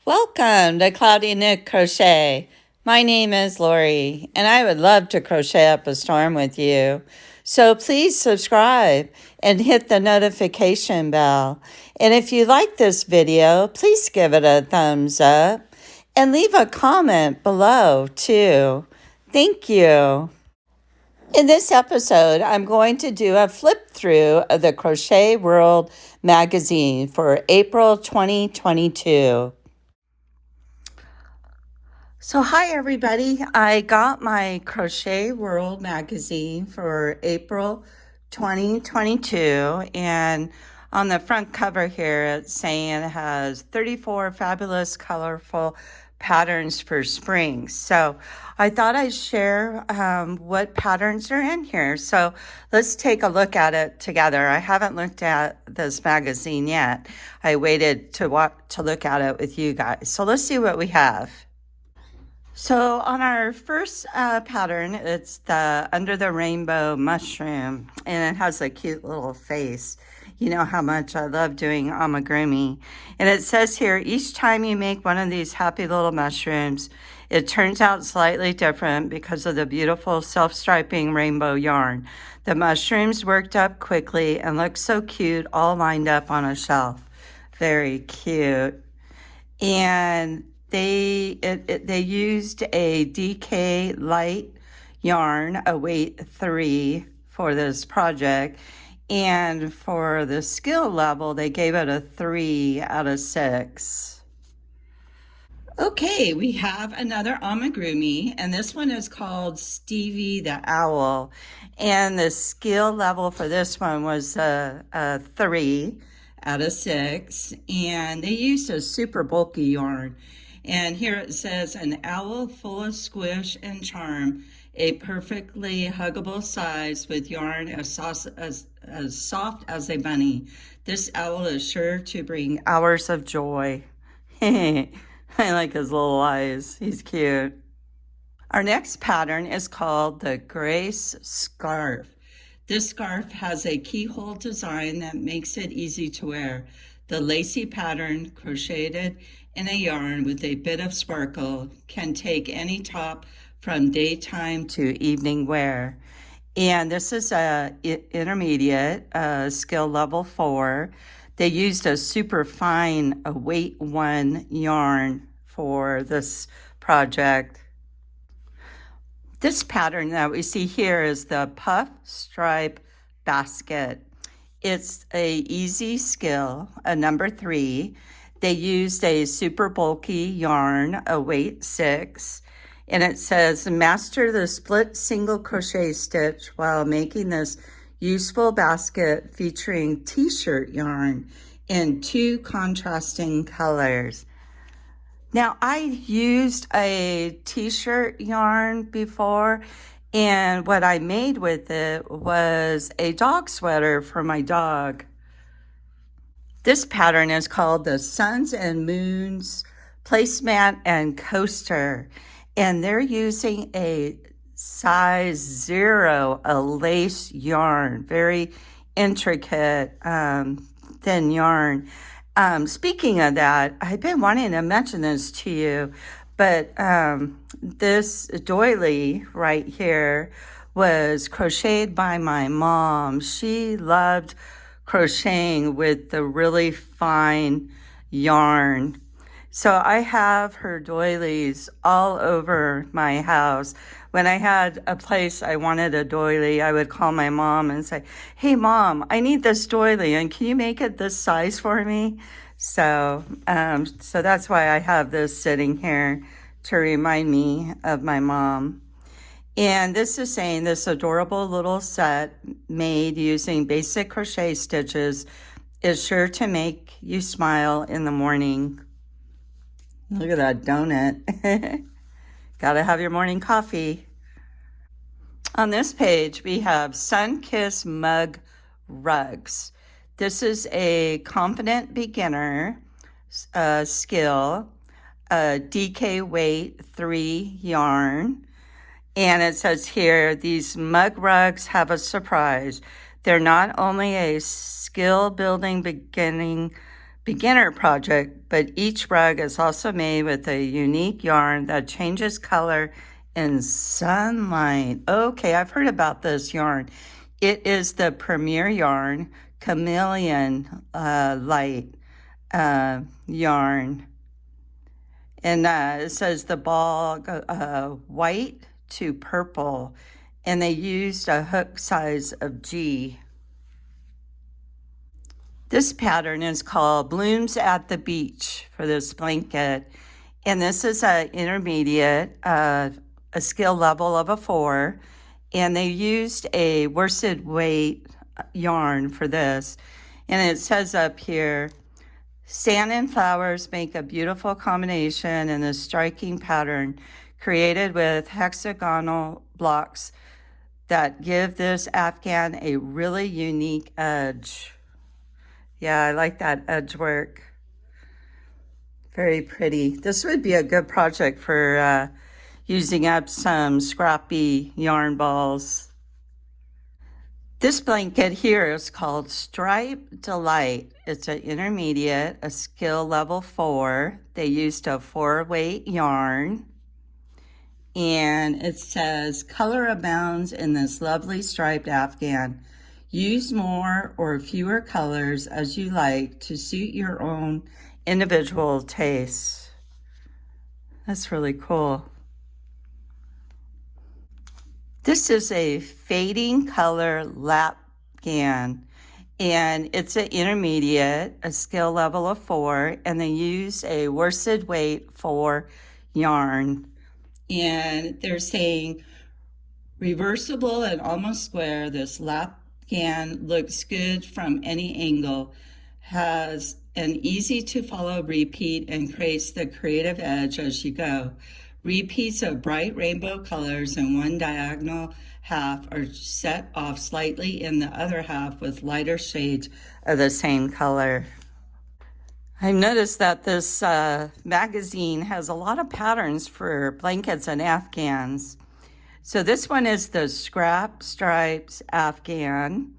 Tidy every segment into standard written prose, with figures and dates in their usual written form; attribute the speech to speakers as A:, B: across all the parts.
A: Welcome to Cloudy Knit Crochet. My name is Lori, and I would love to crochet up a storm with you. So please subscribe and hit the notification bell. And if you like this video, please give it a thumbs up and leave a comment below too. Thank you. In this episode, I'm going to do a flip through of the Crochet World magazine for April 2022. So hi everybody, I got my Crochet World magazine for April 2022, and on the front cover here it's saying it has 34 fabulous colorful patterns for spring. So I thought I'd share what patterns are in here. So let's take a look at it together. I haven't looked at this magazine yet. I waited to look at it with you guys. So let's see what we have. So on our first pattern, it's the Under the Rainbow mushroom, and it has a cute little face. You know how much I love doing amigurumi. And it says here, each time you make one of these happy little mushrooms, it turns out slightly different because of the beautiful self-striping rainbow yarn. The mushrooms worked up quickly and look so cute all lined up on a shelf. Very cute. And they used a DK light yarn, a weight 3 for this project. And for the skill level, they gave it a 3 out of 6. Okay, we have another amigurumi, and this one is called Stevie the Owl. And the skill level for this one was a 3 out of 6. And they used a super bulky yarn. And here it says, an owl full of squish and charm, a perfectly huggable size with yarn as soft as a bunny. This owl is sure to bring hours of joy. I like his little eyes. He's cute. Our next pattern is called the Grace Scarf. This scarf has a keyhole design that makes it easy to wear. The lacy pattern, crocheted in a yarn with a bit of sparkle, can take any top from daytime to evening wear. And this is a intermediate, skill level 4. They used a super fine weight 1 yarn for this project. This pattern that we see here is the Puff Stripe Basket. It's a easy skill, a number 3. They used a super bulky yarn, a weight 6, and it says, master the split single crochet stitch while making this useful basket featuring t-shirt yarn in 2 contrasting colors. Now, I used a t-shirt yarn before, and what I made with it was a dog sweater for my dog. This pattern is called the Suns and Moons Placemat and Coaster, and they're using a size 0, a lace yarn, very intricate, thin yarn. Speaking of that, I've been wanting to mention this to you, but this doily right here was crocheted by my mom. She loved crocheting with the really fine yarn. So I have her doilies all over my house. When I had a place I wanted a doily, I would call my mom and say, hey mom, I need this doily and can you make it this size for me? So that's why I have this sitting here to remind me of my mom. And this is saying this adorable little set made using basic crochet stitches is sure to make you smile in the morning. Look at that donut. Gotta have your morning coffee. On this page, we have Sunkissed Mug Rugs. This is a confident beginner skill, DK weight 3 yarn. And it says here, these mug rugs have a surprise. They're not only a skill building beginning beginner project, but each rug is also made with a unique yarn that changes color in sunlight. Okay, I've heard about this yarn. It is the premier yarn, chameleon light yarn. And it says the ball white to purple, and they used a hook size of G. This pattern is called Blooms at the Beach for this blanket. And this is an intermediate, a skill level of a 4. And they used a worsted weight yarn for this. And it says up here, sand and flowers make a beautiful combination in this striking pattern created with hexagonal blocks that give this Afghan a really unique edge. Yeah, I like that edge work. Very pretty. This would be a good project for using up some scrappy yarn balls. This blanket here is called Stripe Delight. It's an intermediate, a skill level 4. They used a 4-weight yarn. And it says, color abounds in this lovely striped Afghan. Use more or fewer colors as you like to suit your own individual tastes. That's really cool. This is a fading color lapghan, and it's an intermediate, a skill level of 4, and they use a worsted weight 4 yarn. And they're saying reversible and almost square, this lapghan looks good from any angle, has an easy to follow repeat, and creates the creative edge as you go. Repeats of bright rainbow colors in one diagonal half are set off slightly in the other half with lighter shades of the same color. I noticed that this magazine has a lot of patterns for blankets and Afghans. So this one is the Scrap Stripes Afghan.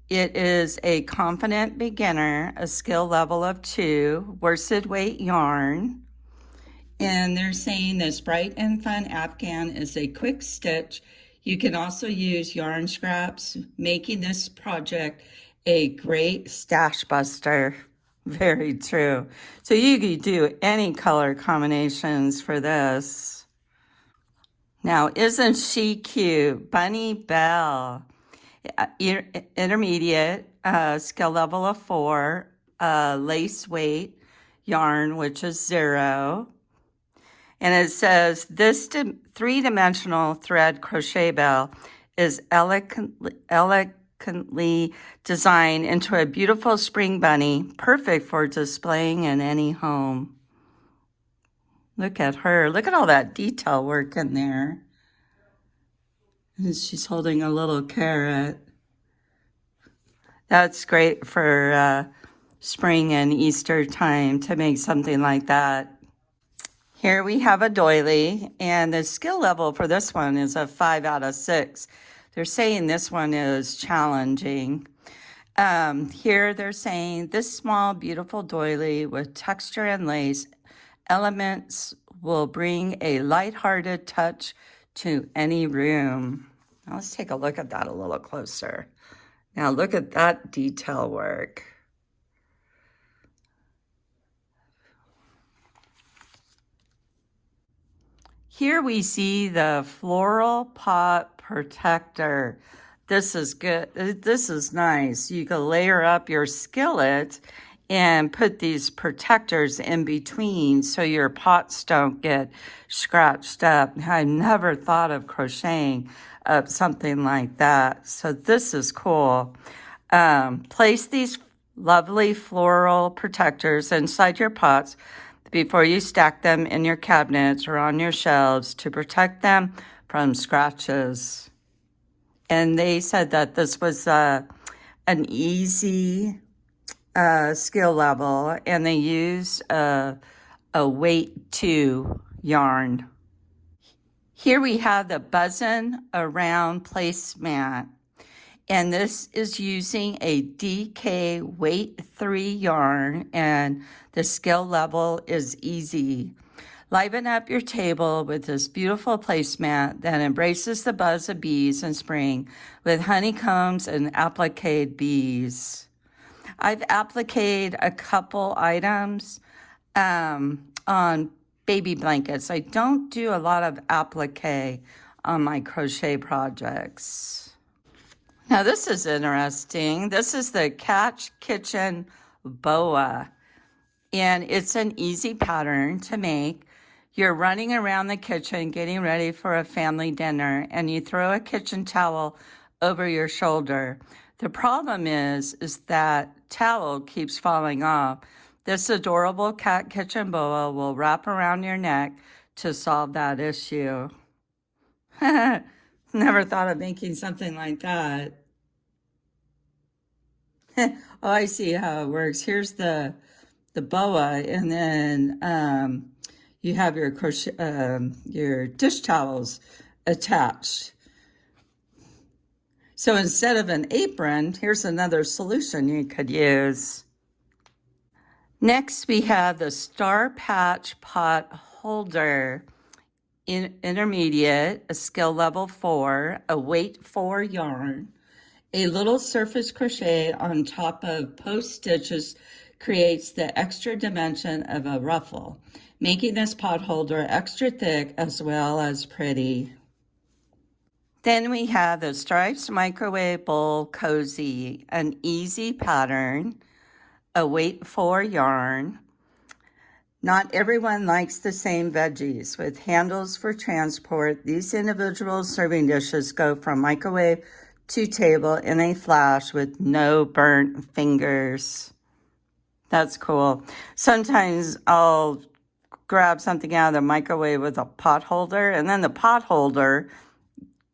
A: It is a confident beginner, a skill level of 2, worsted weight yarn. And they're saying this bright and fun Afghan is a quick stitch. You can also use yarn scraps, making this project a great stash buster. Very true. So you could do any color combinations for this. Now, isn't she cute? Bunny Belle. Intermediate, skill level of 4, lace weight yarn, which is 0. And it says, this 3-dimensional thread crochet bell is elegantly designed into a beautiful spring bunny, perfect for displaying in any home. Look at her. Look at all that detail work in there. And she's holding a little carrot. That's great for spring and Easter time to make something like that. Here we have a doily, and the skill level for this one is a 5 out of 6. They're saying this one is challenging. Here they're saying this small, beautiful doily with texture and lace elements will bring a lighthearted touch to any room. Now let's take a look at that a little closer. Now look at that detail work. Here we see the Floral Pot Protector. This is good. This is nice. You can layer up your skillet and put these protectors in between so your pots don't get scratched up. I never thought of crocheting up something like that. So this is cool. Place these lovely floral protectors inside your pots before you stack them in your cabinets or on your shelves to protect them from scratches. And they said that this was an easy skill level, and they used a weight 2 yarn. Here we have the Buzzin around placemat. And this is using a DK weight 3 yarn, and the skill level is easy. Liven up your table with this beautiful placemat that embraces the buzz of bees in spring with honeycombs and applique bees. I've appliqued a couple items on baby blankets. I don't do a lot of applique on my crochet projects. Now this is interesting. This is the Kitchen Boa, and it's an easy pattern to make. You're running around the kitchen getting ready for a family dinner, and you throw a kitchen towel over your shoulder. The problem is that towel keeps falling off. This adorable Kitchen Boa will wrap around your neck to solve that issue. Never thought of making something like that. Oh, I see how it works. Here's the boa, and then you have your crochet, your dish towels attached. So instead of an apron, here's another solution you could use. Next, we have the Star Patch Pot Holder, intermediate, a skill level 4, a weight 4 yarn. A little surface crochet on top of post stitches creates the extra dimension of a ruffle, making this pot holder extra thick as well as pretty. Then we have the Stripes Microwave Bowl Cozy, an easy pattern, a weight 4 yarn. Not everyone likes the same veggies. With handles for transport, these individual serving dishes go from microwave to table in a flash with no burnt fingers. That's cool. Sometimes I'll grab something out of the microwave with a pot holder, and then the pot holder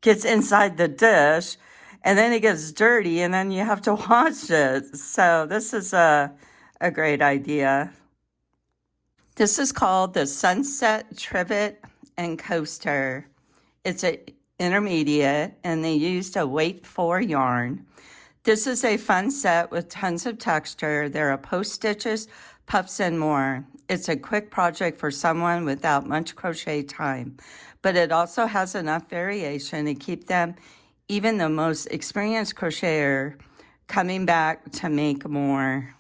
A: gets inside the dish, and then it gets dirty, and then you have to wash it. So this is a great idea. This is called the Sunset Trivet and Coaster. It's an intermediate, and they used a weight 4 yarn. This is a fun set with tons of texture. There are post stitches, puffs, and more. It's a quick project for someone without much crochet time, but it also has enough variation to keep them, even the most experienced crocheter, coming back to make more.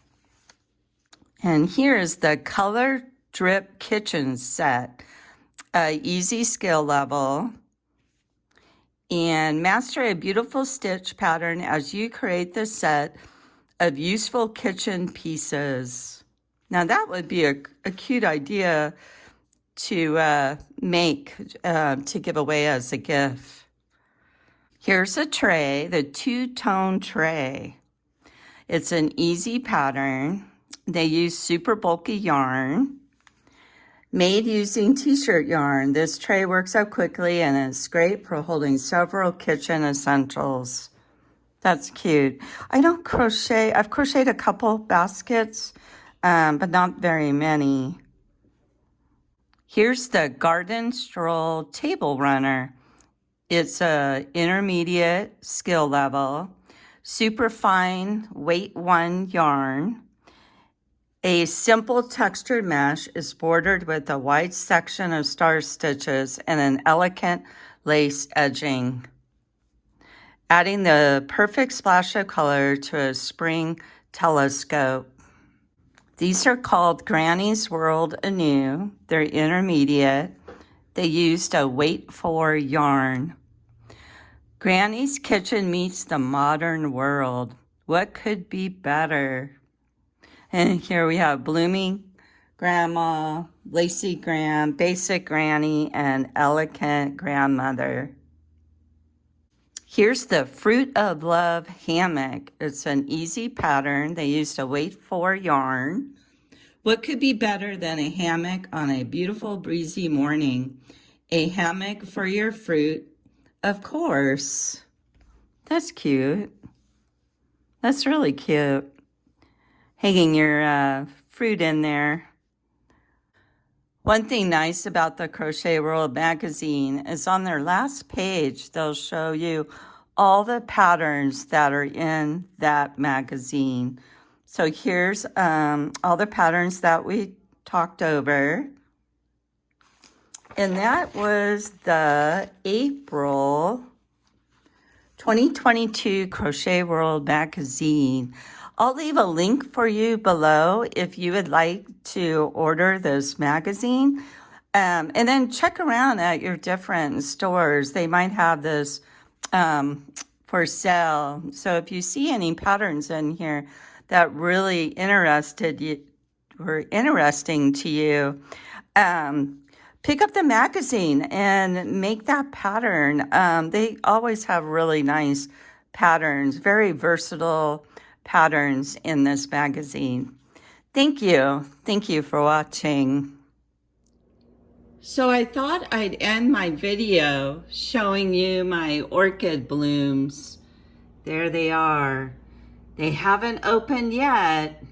A: And here is the Color Drip Kitchen set, easy skill level. And master a beautiful stitch pattern as you create the set of useful kitchen pieces. Now that would be a cute idea to make to give away as a gift. Here's a tray, the two-tone tray. It's an easy pattern. They use super bulky yarn. Made using t-shirt yarn, this tray works out quickly and is great for holding several kitchen essentials. That's cute. I don't crochet. I've crocheted a couple baskets, but not very many. Here's the Garden Stroll Table Runner. It's a intermediate skill level, super fine weight 1 yarn. A simple textured mesh is bordered with a wide section of star stitches and an elegant lace edging, adding the perfect splash of color to a spring telescope. These are called Granny's World Anew. They're intermediate. They used a weight 4 yarn. Granny's kitchen meets the modern world. What could be better? And here we have Blooming Grandma, Lacy Gram, Basic Granny, and Elegant Grandmother. Here's the Fruit of Love Hammock. It's an easy pattern. They used a weight 4 yarn. What could be better than a hammock on a beautiful breezy morning? A hammock for your fruit, of course. That's cute. That's really cute. Hanging your fruit in there. One thing nice about the Crochet World magazine is on their last page, they'll show you all the patterns that are in that magazine. So here's all the patterns that we talked over. And that was the April 2022 Crochet World magazine. I'll leave a link for you below if you would like to order this magazine. And then check around at your different stores. They might have this for sale. So if you see any patterns in here that really were interesting to you, pick up the magazine and make that pattern. They always have really nice patterns, very versatile patterns in this magazine. Thank you. Thank you for watching. So I thought I'd end my video showing you my orchid blooms. There they are. They haven't opened yet.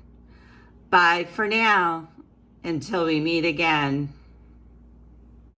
A: Bye for now until we meet again.